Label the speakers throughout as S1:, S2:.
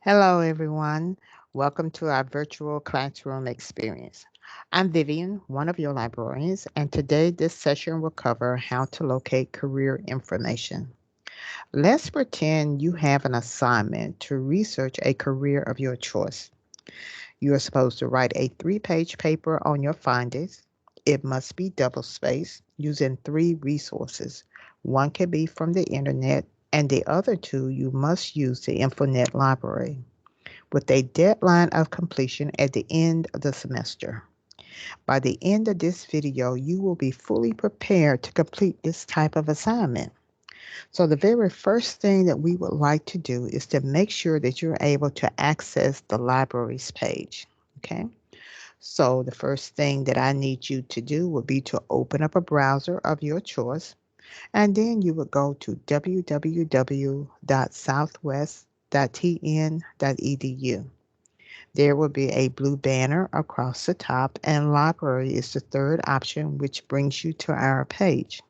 S1: Hello, everyone. Welcome to our virtual classroom experience. I'm Vivian, one of your librarians, and today this session will cover how to locate career information. Let's pretend you have an assignment to research a career of your choice. You are supposed to write a three-page paper on your findings. It must be double-spaced using three resources. One can be from the internet, and the other two you must use the InfoNet library with a deadline of completion at the end of the semester. By the end of this video, you will be fully prepared to complete this type of assignment. So the very first thing that we would like to do is to make sure that you're able to access the library's page. Okay. So the first thing that I need you to do would be to open up a browser of your choice, and then you would go to www.southwest.tn.edu. There will be a blue banner across the top, and library is the third option, which brings you to our page.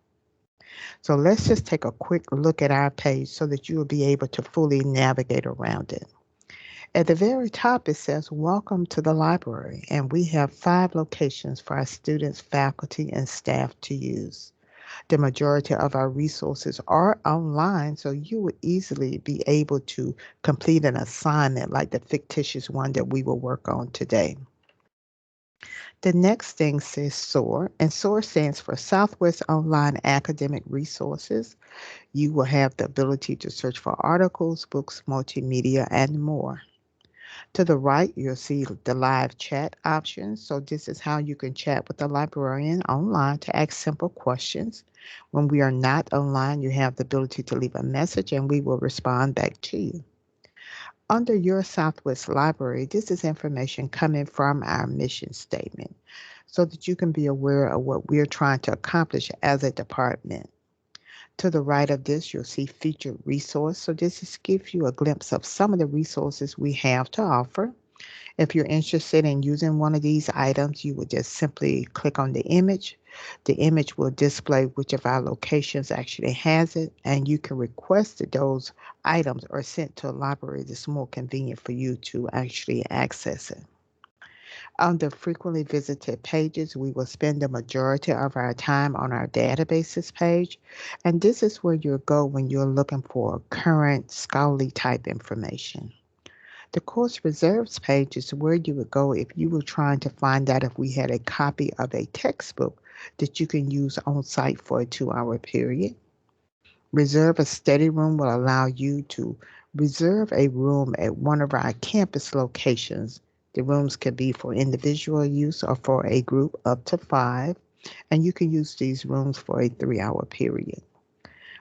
S1: So let's just take a quick look at our page so that you will be able to fully navigate around it. At the very top, it says, Welcome to the library, and we have 5 locations for our students, faculty, and staff to use. The majority of our resources are online, so you would easily be able to complete an assignment like the fictitious one that we will work on today. The next thing says SOAR, and SOAR stands for Southwest Online Academic Resources. You will have the ability to search for articles, books, multimedia, and more. To the right, you'll see the live chat option. So this is how you can chat with the librarian online to ask simple questions. When we are not online, you have the ability to leave a message and we will respond back to you. Under your Southwest Library, this is information coming from our mission statement so that you can be aware of what we're trying to accomplish as a department. To the right of this, you'll see featured resource. So this just gives you a glimpse of some of the resources we have to offer. If you're interested in using one of these items, you would just simply click on the image. The image will display which of our locations actually has it, and you can request that those items are sent to a library that's more convenient for you to actually access it. Under frequently visited pages, we will spend the majority of our time on our databases page, and this is where you'll go when you're looking for current scholarly type information. The course reserves page is where you would go if you were trying to find out if we had a copy of a textbook that you can use on site for a 2-hour period. Reserve a study room will allow you to reserve a room at one of our campus locations. The rooms can be for individual use or for a group up to 5, and you can use these rooms for a 3-hour period.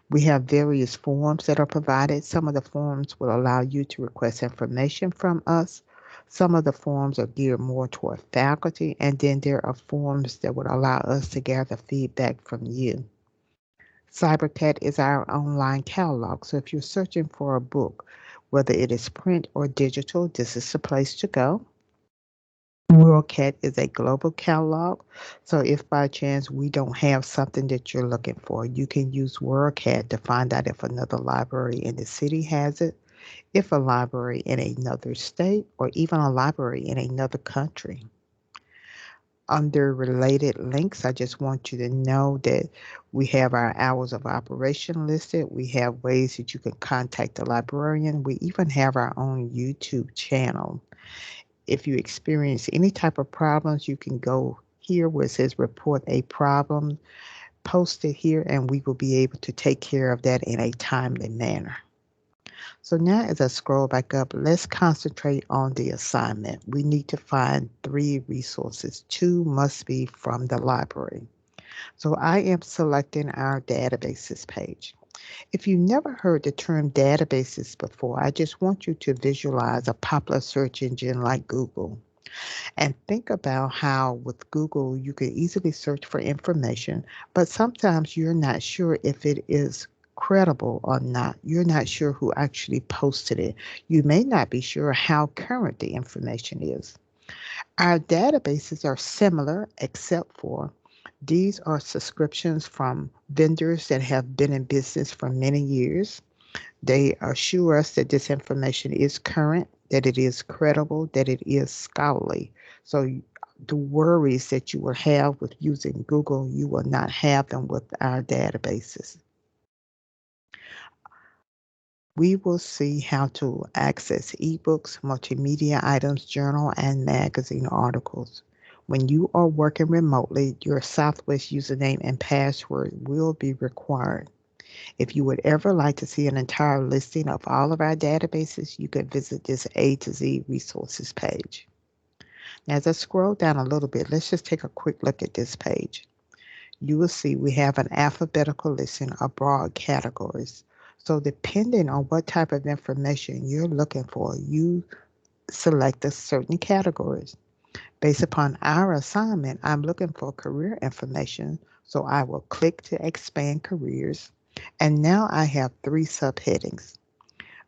S1: We have various forms that are provided. Some of the forms will allow you to request information from us. Some of the forms are geared more toward faculty, and then there are forms that would allow us to gather feedback from you. Cybercat is our online catalog, so if you're searching for a book, whether it is print or digital, this is the place to go. WorldCat is a global catalog, so if by chance we don't have something that you're looking for, you can use WorldCat to find out if another library in the city has it, if a library in another state, or even a library in another country. Under related links, I just want you to know that we have our hours of operation listed. We have ways that you can contact the librarian. We even have our own YouTube channel. If you experience any type of problems, you can go here where it says report a problem, post it here, and we will be able to take care of that in a timely manner. So now as I scroll back up, let's concentrate on the assignment. We need to find 3 resources. 2 must be from the library. So I am selecting our databases page. If you never heard the term databases before, I just want you to visualize a popular search engine like Google. And think about how with Google you can easily search for information, but sometimes you're not sure if it is credible or not. You're not sure who actually posted it. You may not be sure how current the information is. Our databases are similar except for these are subscriptions from vendors that have been in business for many years. They assure us that this information is current. that it is credible, that it is scholarly. So the worries that you will have with using Google, you will not have them with our databases. We will see how to access ebooks, multimedia items, journal, and magazine articles. When you are working remotely, your Southwest username and password will be required. If you would ever like to see an entire listing of all of our databases, you can visit this A to Z resources page. Now, as I scroll down a little bit, let's just take a quick look at this page. You will see we have an alphabetical listing of broad categories. So depending on what type of information you're looking for, you select the certain categories. Based upon our assignment, I'm looking for career information, so I will click to expand careers. And now I have three subheadings.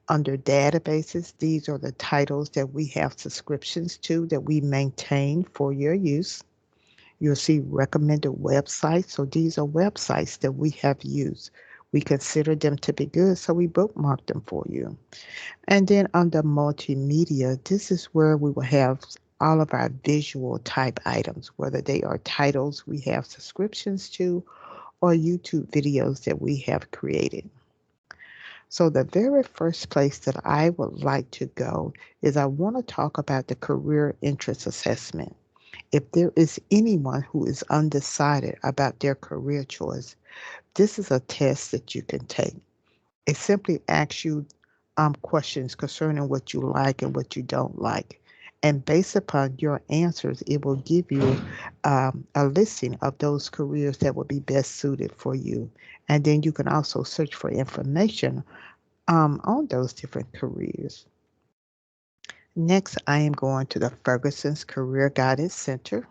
S1: Under databases, these are the titles that we have subscriptions to that we maintain for your use. You'll see recommended websites. So these are websites that we have used. We consider them to be good, so we bookmark them for you. And then under multimedia, this is where we will have all of our visual type items, whether they are titles we have subscriptions to or YouTube videos that we have created. So the very first place that I would like to go is I want to talk about the career interest assessment. If there is anyone who is undecided about their career choice, this is a test that you can take. It simply asks you questions concerning what you like and what you don't like. And based upon your answers, it will give you a listing of those careers that will be best suited for you. And then you can also search for information on those different careers. Next, I am going to the Ferguson's Career Guidance Center,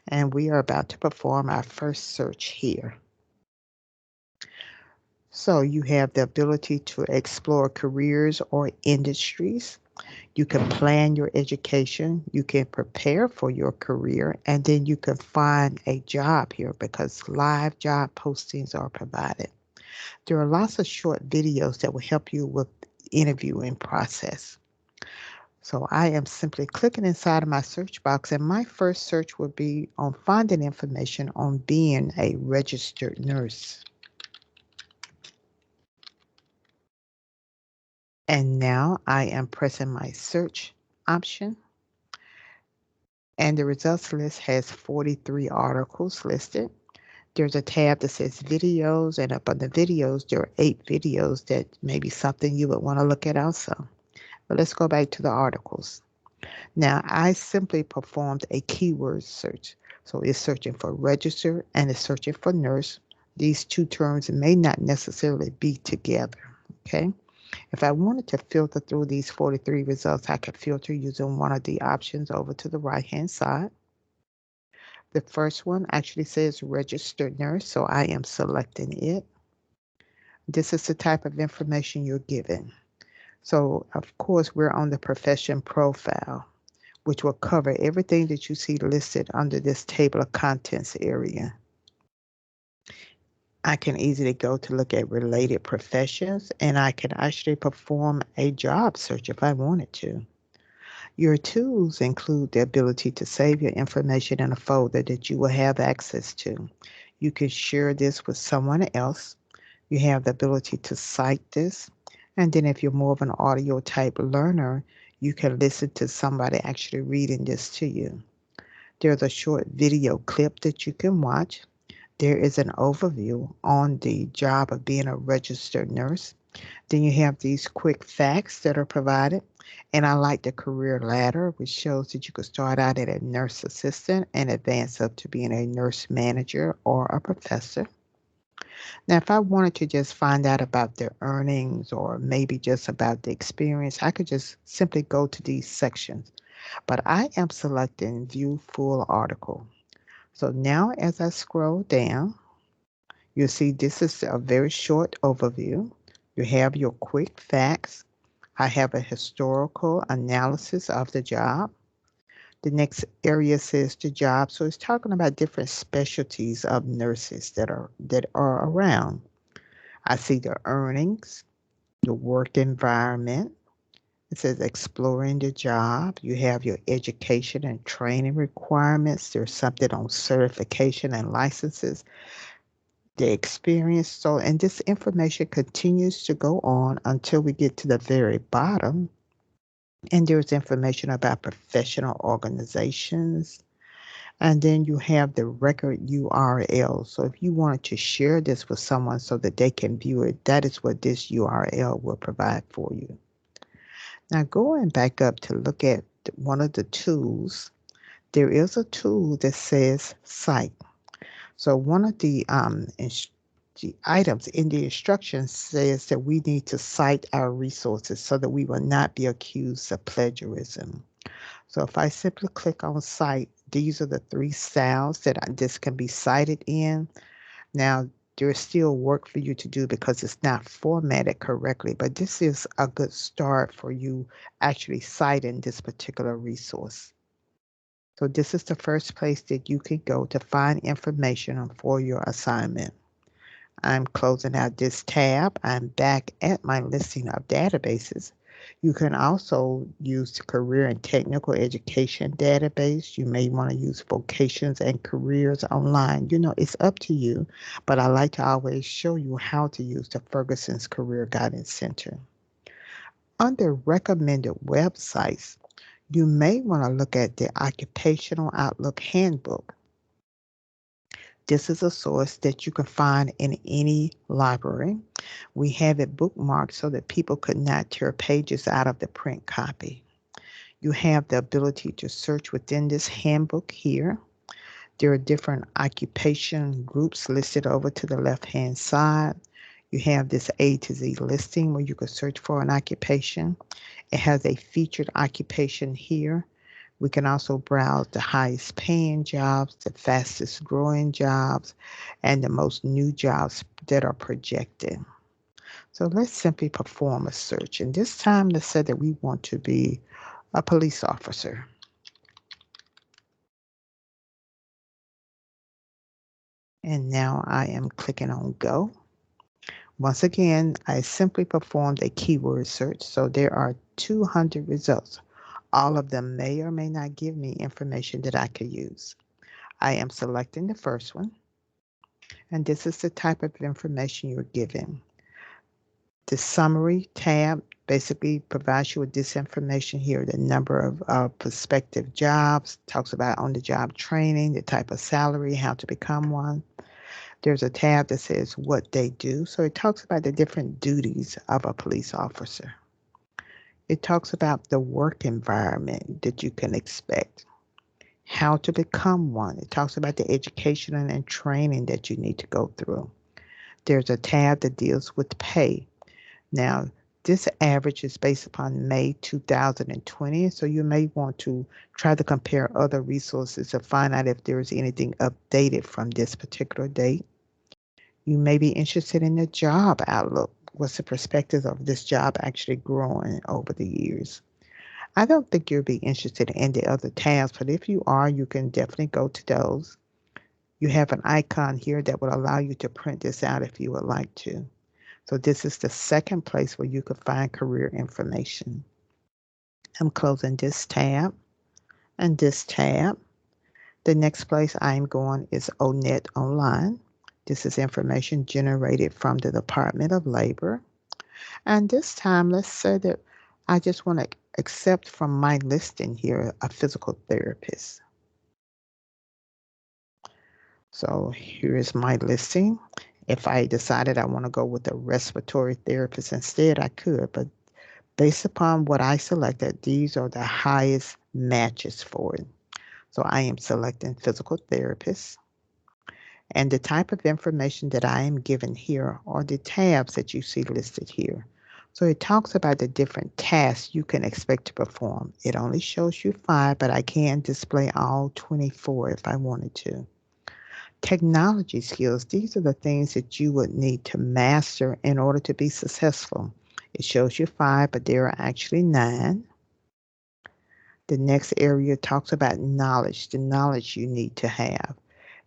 S1: and we are about to perform our first search here. So you have the ability to explore careers or industries. You can plan your education. You can prepare for your career, and then you can find a job here because live job postings are provided. There are lots of short videos that will help you with interviewing process. So I am simply clicking inside of my search box, and my first search will be on finding information on being a registered nurse. And now I am pressing my search option, and the results list has 43 articles listed. There's a tab that says videos, and up on the videos, there are 8 videos that may be something you would want to look at also. But let's go back to the articles. Now, I simply performed a keyword search. So it's searching for register and it's searching for nurse. These two terms may not necessarily be together. Okay. If I wanted to filter through these 43 results, I could filter using one of the options over to the right-hand side. The first one actually says registered nurse, so I am selecting it. This is the type of information you're given. So, of course, we're on the profession profile, which will cover everything that you see listed under this table of contents area. I can easily go to look at related professions, and I can actually perform a job search if I wanted to. Your tools include the ability to save your information in a folder that you will have access to. You can share this with someone else. You have the ability to cite this. And then if you're more of an audio type learner, you can listen to somebody actually reading this to you. There's a short video clip that you can watch. There is an overview on the job of being a registered nurse. Then you have these quick facts that are provided. And I like the career ladder, which shows that you could start out at a nurse assistant and advance up to being a nurse manager or a professor. Now, if I wanted to just find out about their earnings or maybe just about the experience, I could just simply go to these sections. But I am selecting View Full Article. So now as I scroll down, you'll see this is a very short overview. You have your quick facts. I have a historical analysis of the job. The next area says the job. So it's talking about different specialties of nurses that are around. I see the earnings, the work environment, It says exploring the job. You have your education and training requirements. There's something on certification and licenses, the experience. So, and this information continues to go on until we get to the very bottom. And there's information about professional organizations. And then you have the record URL. So if you wanted to share this with someone so that they can view it, that is what this URL will provide for you. Now, going back up to look at one of the tools, there is a tool that says Cite. So one of the items in the instructions says that we need to cite our resources so that we will not be accused of plagiarism. So if I simply click on Cite, these are the three styles that this can be cited in. Now, there's still work for you to do because it's not formatted correctly, but this is a good start for you actually citing this particular resource. So this is the first place that you can go to find information for your assignment. I'm closing out this tab. I'm back at my listing of databases. You can also use the Career and Technical Education database. You may want to use Vocations and Careers Online. It's up to you, but I like to always show you how to use the Ferguson's Career Guidance Center. Under recommended websites, you may want to look at the Occupational Outlook Handbook. This is a source that you can find in any library. We have it bookmarked so that people could not tear pages out of the print copy. You have the ability to search within this handbook here. There are different occupation groups listed over to the left-hand side. You have this A to Z listing where you can search for an occupation. It has a featured occupation here. We can also browse the highest paying jobs, the fastest growing jobs, and the most new jobs that are projected. So let's simply perform a search. And this time, let's say that we want to be a police officer. And now I am clicking on go. Once again, I simply performed a keyword search. So there are 200 results. All of them may or may not give me information that I could use. I am selecting the first one. And this is the type of information you're given. The summary tab basically provides you with this information here, the number of prospective jobs, talks about on-the-job training, the type of salary, how to become one. There's a tab that says what they do. So it talks about the different duties of a police officer. It talks about the work environment that you can expect, how to become one. It talks about the education and training that you need to go through. There's a tab that deals with pay. Now, this average is based upon May 2020, so you may want to try to compare other resources to find out if there is anything updated from this particular date. You may be interested in the job outlook. What's the perspective of this job actually growing over the years? I don't think you'll be interested in the other tabs, but if you are, you can definitely go to those. You have an icon here that will allow you to print this out if you would like to. So this is the second place where you can find career information. I'm closing this tab and this tab. The next place I'm going is ONET Online. This is information generated from the Department of Labor. And this time, let's say that I just want to accept from my listing here a physical therapist. So here is my listing. If I decided I want to go with a respiratory therapist instead, I could, but based upon what I selected, these are the highest matches for it. So I am selecting physical therapist. And the type of information that I am given here are the tabs that you see listed here. So it talks about the different tasks you can expect to perform. It only shows you 5, but I can display all 24 if I wanted to. Technology skills, these are the things that you would need to master in order to be successful. It shows you 5, but there are actually 9. The next area talks about knowledge, the knowledge you need to have.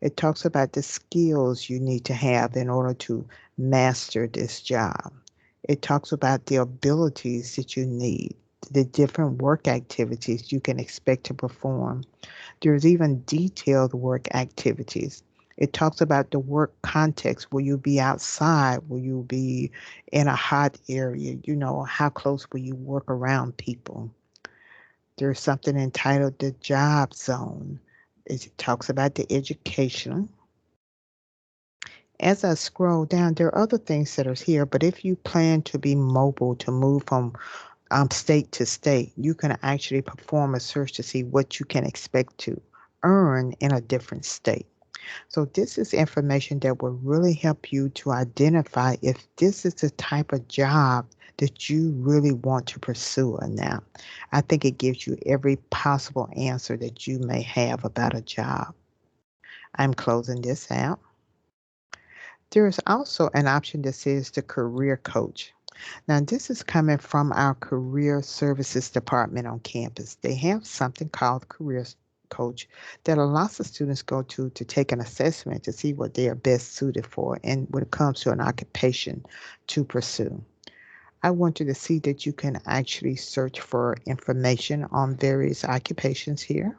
S1: It talks about the skills you need to have in order to master this job. It talks about the abilities that you need. the different work activities you can expect to perform. There's even detailed work activities. It talks about the work context. Will you be outside? Will you be in a hot area? How close will you work around people? There's something entitled the job zone. It talks about the education. As I scroll down, there are other things that are here, but if you plan to be mobile, to move from state to state, you can actually perform a search to see what you can expect to earn in a different state. So this is information that will really help you to identify if this is the type of job that you really want to pursue or not. I think it gives you every possible answer that you may have about a job. I'm closing this out. There is also an option that says the career coach. Now, this is coming from our career services department on campus. They have something called Career Coach that a lot of students go to take an assessment to see what they are best suited for and when it comes to an occupation to pursue. I want you to see that you can actually search for information on various occupations here.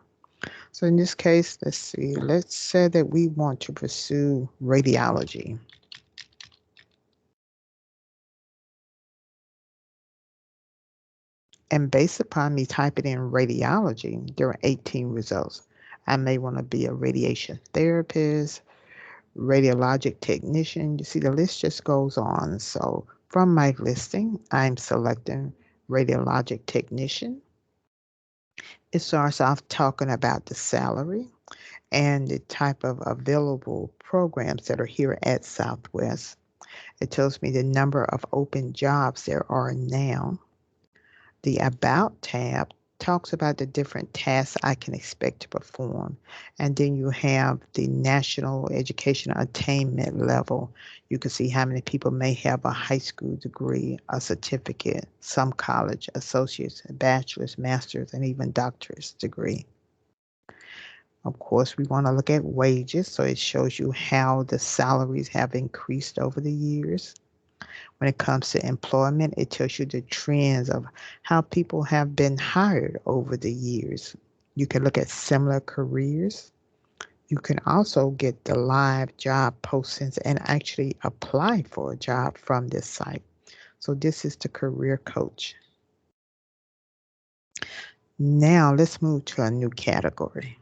S1: So in this case, let's see, let's say that we want to pursue radiology. And based upon me typing in radiology, there are 18 results. I may want to be a radiation therapist, radiologic technician. You see, the list just goes on. So from my listing, I'm selecting radiologic technician. It starts off talking about the salary and the type of available programs that are here at Southwest. It tells me the number of open jobs there are now. The About tab talks about the different tasks I can expect to perform. And then you have the national educational attainment level. You can see how many people may have a high school degree, a certificate, some college, associates, bachelor's, master's, and even doctor's degree. Of course, we want to look at wages, so it shows you how the salaries have increased over the years. When it comes to employment, it tells you the trends of how people have been hired over the years. You can look at similar careers. You can also get the live job postings and actually apply for a job from this site. So this is the career coach. Now let's move to a new category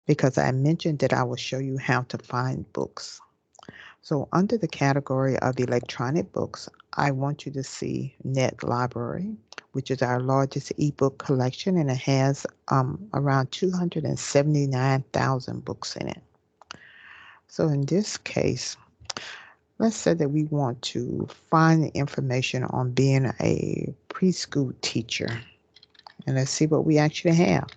S1: because I mentioned that I will show you how to find books. So under the category of electronic books, I want you to see Net Library, which is our largest ebook collection, and it has around 279,000 books in it. So in this case, let's say that we want to find the information on being a preschool teacher. And let's see what we actually have.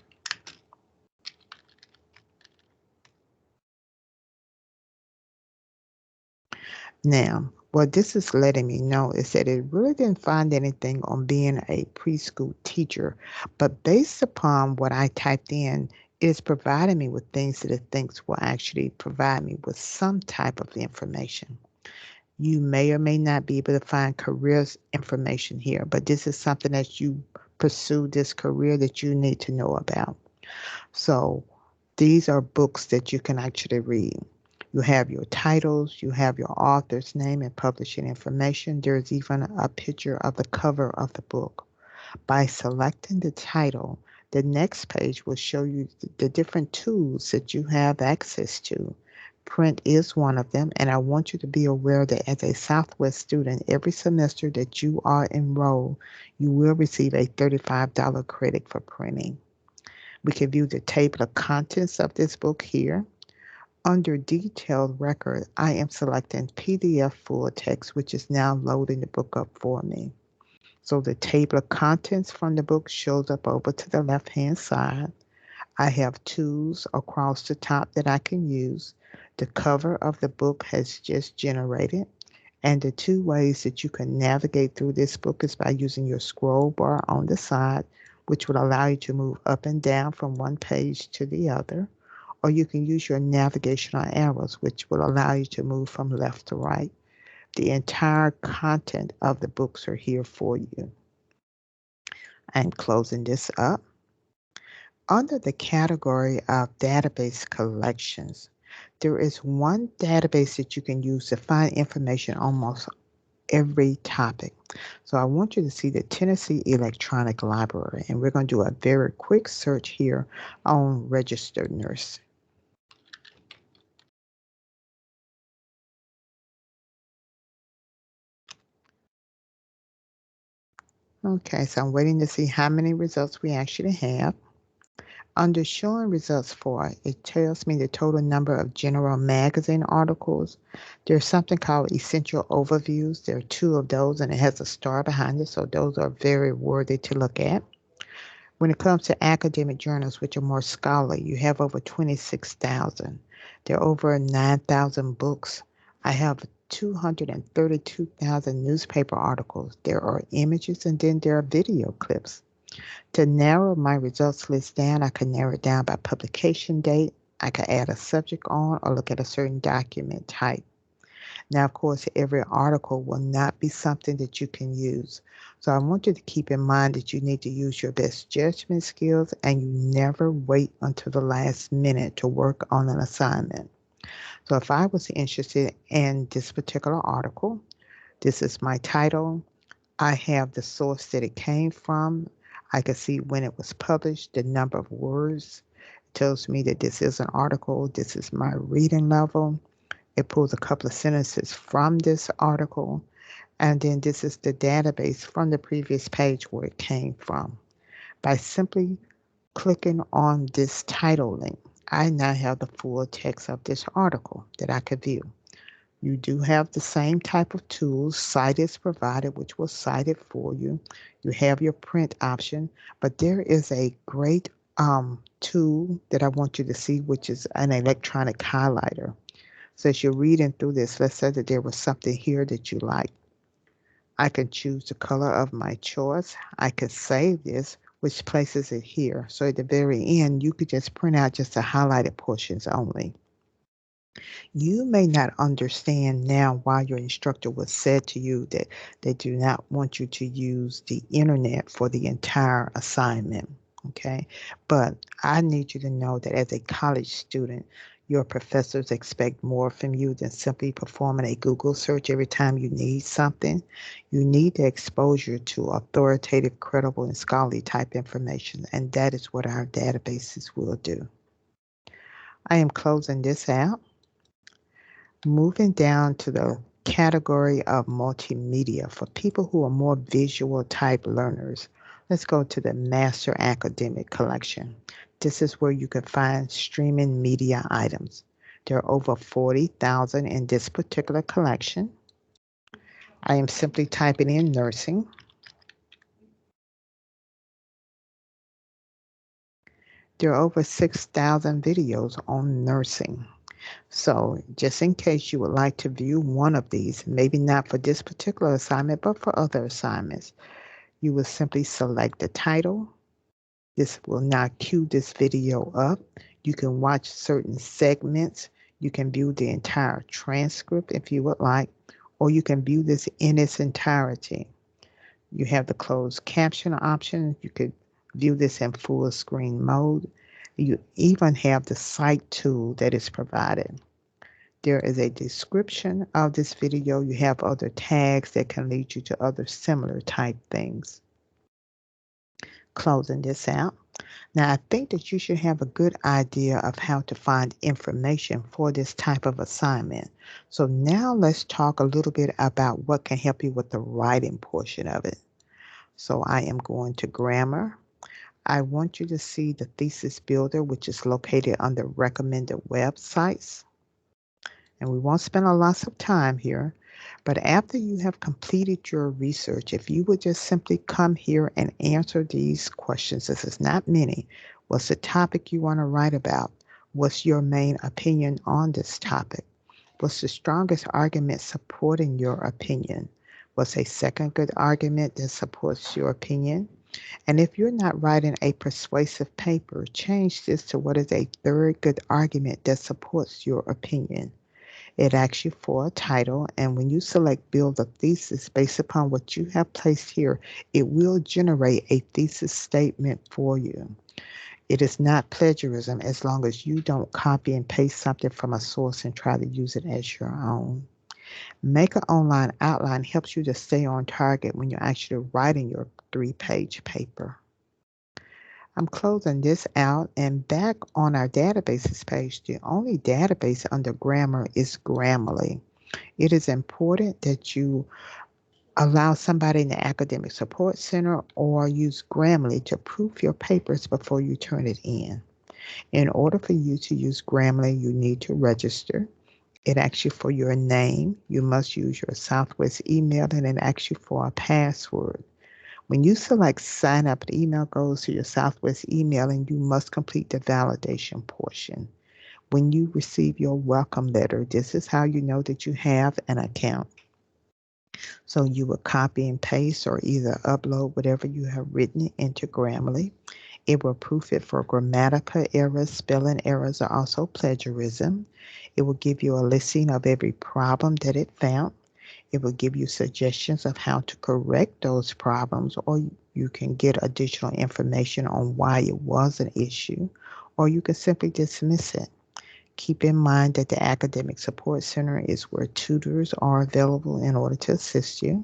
S1: Now, what this is letting me know is that it really didn't find anything on being a preschool teacher, but based upon what I typed in, it's providing me with things that it thinks will actually provide me with some type of information. You may or may not be able to find careers information here, but this is something that you pursue this career that you need to know about. So these are books that you can actually read. You have your titles, you have your author's name and publishing information. There's even a picture of the cover of the book. By selecting the title, the next page will show you the different tools that you have access to. Print is one of them, and I want you to be aware that as a Southwest student, every semester that you are enrolled, you will receive a $35 credit for printing. We can view the table of contents of this book here. Under detailed record, I am selecting PDF full text, which is now loading the book up for me. So the table of contents from the book shows up over to the left-hand side. I have tools across the top that I can use. The cover of the book has just generated. And the two ways that you can navigate through this book is by using your scroll bar on the side, which will allow you to move up and down from one page to the other. Or you can use your navigational arrows, which will allow you to move from left to right. The entire content of the books are here for you. I'm closing this up. Under the category of database collections, there is one database that you can use to find information on almost every topic. So I want you to see the Tennessee Electronic Library, and we're going to do a very quick search here on registered nurse. Okay, so I'm waiting to see how many results we actually have. Under showing results for, it tells me the total number of general magazine articles. There's something called essential overviews. There are two of those, and it has a star behind it, so those are very worthy to look at. When it comes to academic journals, which are more scholarly, you have over 26,000. There are over 9,000 books. I have 232,000 newspaper articles. There are images, and then there are video clips. To narrow my results list down, I can narrow it down by publication date. I can add a subject on or look at a certain document type. Now, of course, every article will not be something that you can use. So I want you to keep in mind that you need to use your best judgment skills and you never wait until the last minute to work on an assignment. So if I was interested in this particular article, this is my title. I have the source that it came from. I can see when it was published, the number of words. It tells me that this is an article. This is my reading level. It pulls a couple of sentences from this article. And then this is the database from the previous page where it came from. By simply clicking on this title link, I now have the full text of this article that I could view. You do have the same type of tools. Cite is provided, which will cite it for you. You have your print option, but there is a great tool that I want you to see, which is an electronic highlighter. So as you're reading through this, let's say that there was something here that you like. I can choose the color of my choice. I could save this, which places it here. So at the very end, you could just print out just the highlighted portions only. You may not understand now why your instructor was said to you that they do not want you to use the internet for the entire assignment. Okay. But I need you to know that as a college student, your professors expect more from you than simply performing a Google search every time you need something. You need the exposure to authoritative, credible, and scholarly type information, and that is what our databases will do. I am closing this out. Moving down to the category of multimedia for people who are more visual type learners, let's go to the Master Academic Collection. This is where you can find streaming media items. There are over 40,000 in this particular collection. I am simply typing in nursing. There are over 6,000 videos on nursing. So just in case you would like to view one of these, maybe not for this particular assignment, but for other assignments, you will simply select the title. This will now queue this video up. You can watch certain segments. You can view the entire transcript if you would like, or you can view this in its entirety. You have the closed caption option. You could view this in full screen mode. You even have the cite tool that is provided. There is a description of this video. You have other tags that can lead you to other similar type things. Closing this out. Now, I think that you should have a good idea of how to find information for this type of assignment. So now let's talk a little bit about what can help you with the writing portion of it. So I am going to grammar. I want you to see the thesis builder, which is located under recommended websites. And we won't spend a lot of time here, but after you have completed your research, if you would just simply come here and answer these questions, this is not many. What's the topic you want to write about? What's your main opinion on this topic? What's the strongest argument supporting your opinion? What's a second good argument that supports your opinion? And if you're not writing a persuasive paper, change this to what is a third good argument that supports your opinion. It asks you for a title, and when you select Build a Thesis based upon what you have placed here, it will generate a thesis statement for you. It is not plagiarism as long as you don't copy and paste something from a source and try to use it as your own. Make an online outline helps you to stay on target when you're actually writing your 3-page paper. I'm closing this out, and back on our databases page, the only database under grammar is Grammarly. It is important that you allow somebody in the Academic Support Center or use Grammarly to proof your papers before you turn it in. In order for you to use Grammarly, you need to register. It asks you for your name. You must use your Southwest email, and it asks you for a password. When you select sign up, the email goes to your Southwest email, and you must complete the validation portion. When you receive your welcome letter, this is how you know that you have an account. So you will copy and paste or either upload whatever you have written into Grammarly. It will proof it for grammatical errors, spelling errors, or also plagiarism. It will give you a listing of every problem that it found. It will give you suggestions of how to correct those problems, or you can get additional information on why it was an issue, or you can simply dismiss it. Keep in mind that the Academic Support Center is where tutors are available in order to assist you.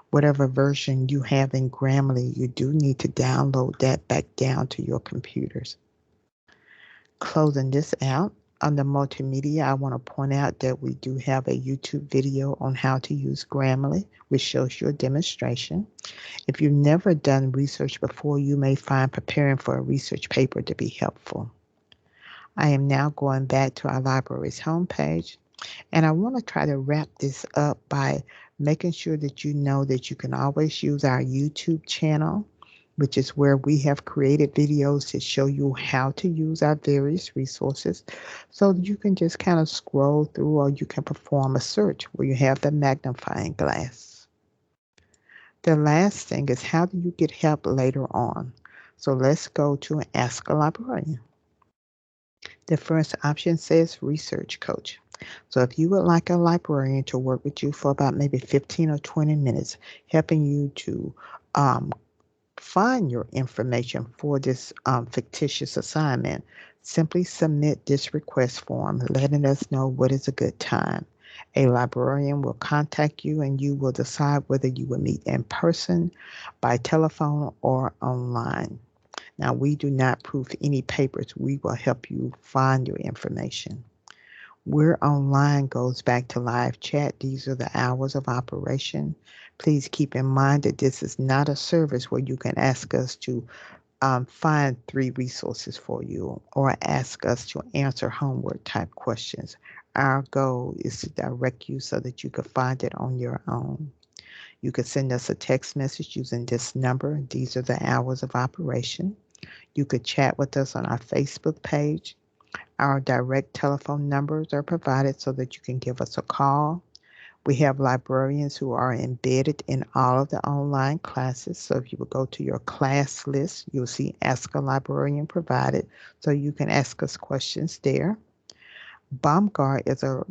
S1: Whatever version you have in Grammarly, you do need to download that back down to your computers. Closing this out, under multimedia, I want to point out that we do have a YouTube video on how to use Grammarly, which shows you a demonstration. If you've never done research before, you may find preparing for a research paper to be helpful. I am now going back to our library's homepage, and I want to try to wrap this up by making sure that you know that you can always use our YouTube channel, which is where we have created videos to show you how to use our various resources. So you can just kind of scroll through, or you can perform a search where you have the magnifying glass. The last thing is, how do you get help later on? So let's go to Ask a Librarian. The first option says Research Coach. So if you would like a librarian to work with you for about maybe 15 or 20 minutes, helping you to find your information for this fictitious assignment, simply submit this request form, letting us know what is a good time. A librarian will contact you, and you will decide whether you will meet in person, by telephone, or online. Now, we do not proof any papers. We will help you find your information. Where online goes back to live chat. These are the hours of operation. Please keep in mind that this is not a service where you can ask us to find 3 resources for you or ask us to answer homework type questions. Our goal is to direct you so that you can find it on your own. You can send us a text message using this number. These are the hours of operation. You could chat with us on our Facebook page. Our direct telephone numbers are provided so that you can give us a call. We have librarians who are embedded in all of the online classes. So if you would go to your class list, you'll see Ask a Librarian provided, so you can ask us questions there. BombGuard is a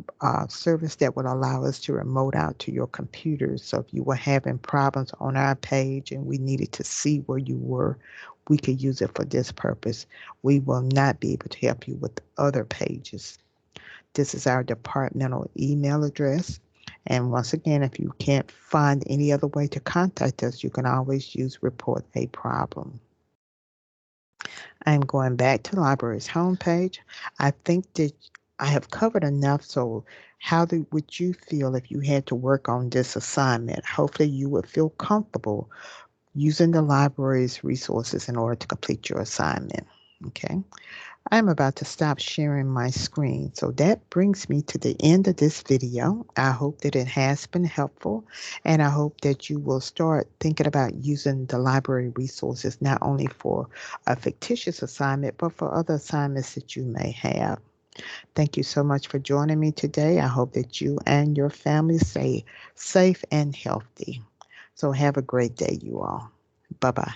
S1: service that would allow us to remote out to your computers. So if you were having problems on our page and we needed to see where you were, we could use it for this purpose. We will not be able to help you with other pages. This is our departmental email address. And once again, if you can't find any other way to contact us, you can always use Report a Problem. I'm going back to the library's homepage. I think that I have covered enough. So would you feel if you had to work on this assignment? Hopefully you would feel comfortable using the library's resources in order to complete your assignment. Okay. I'm about to stop sharing my screen. So that brings me to the end of this video. I hope that it has been helpful, and I hope that you will start thinking about using the library resources not only for a fictitious assignment, but for other assignments that you may have. Thank you so much for joining me today. I hope that you and your family stay safe and healthy. So have a great day, you all. Bye-bye.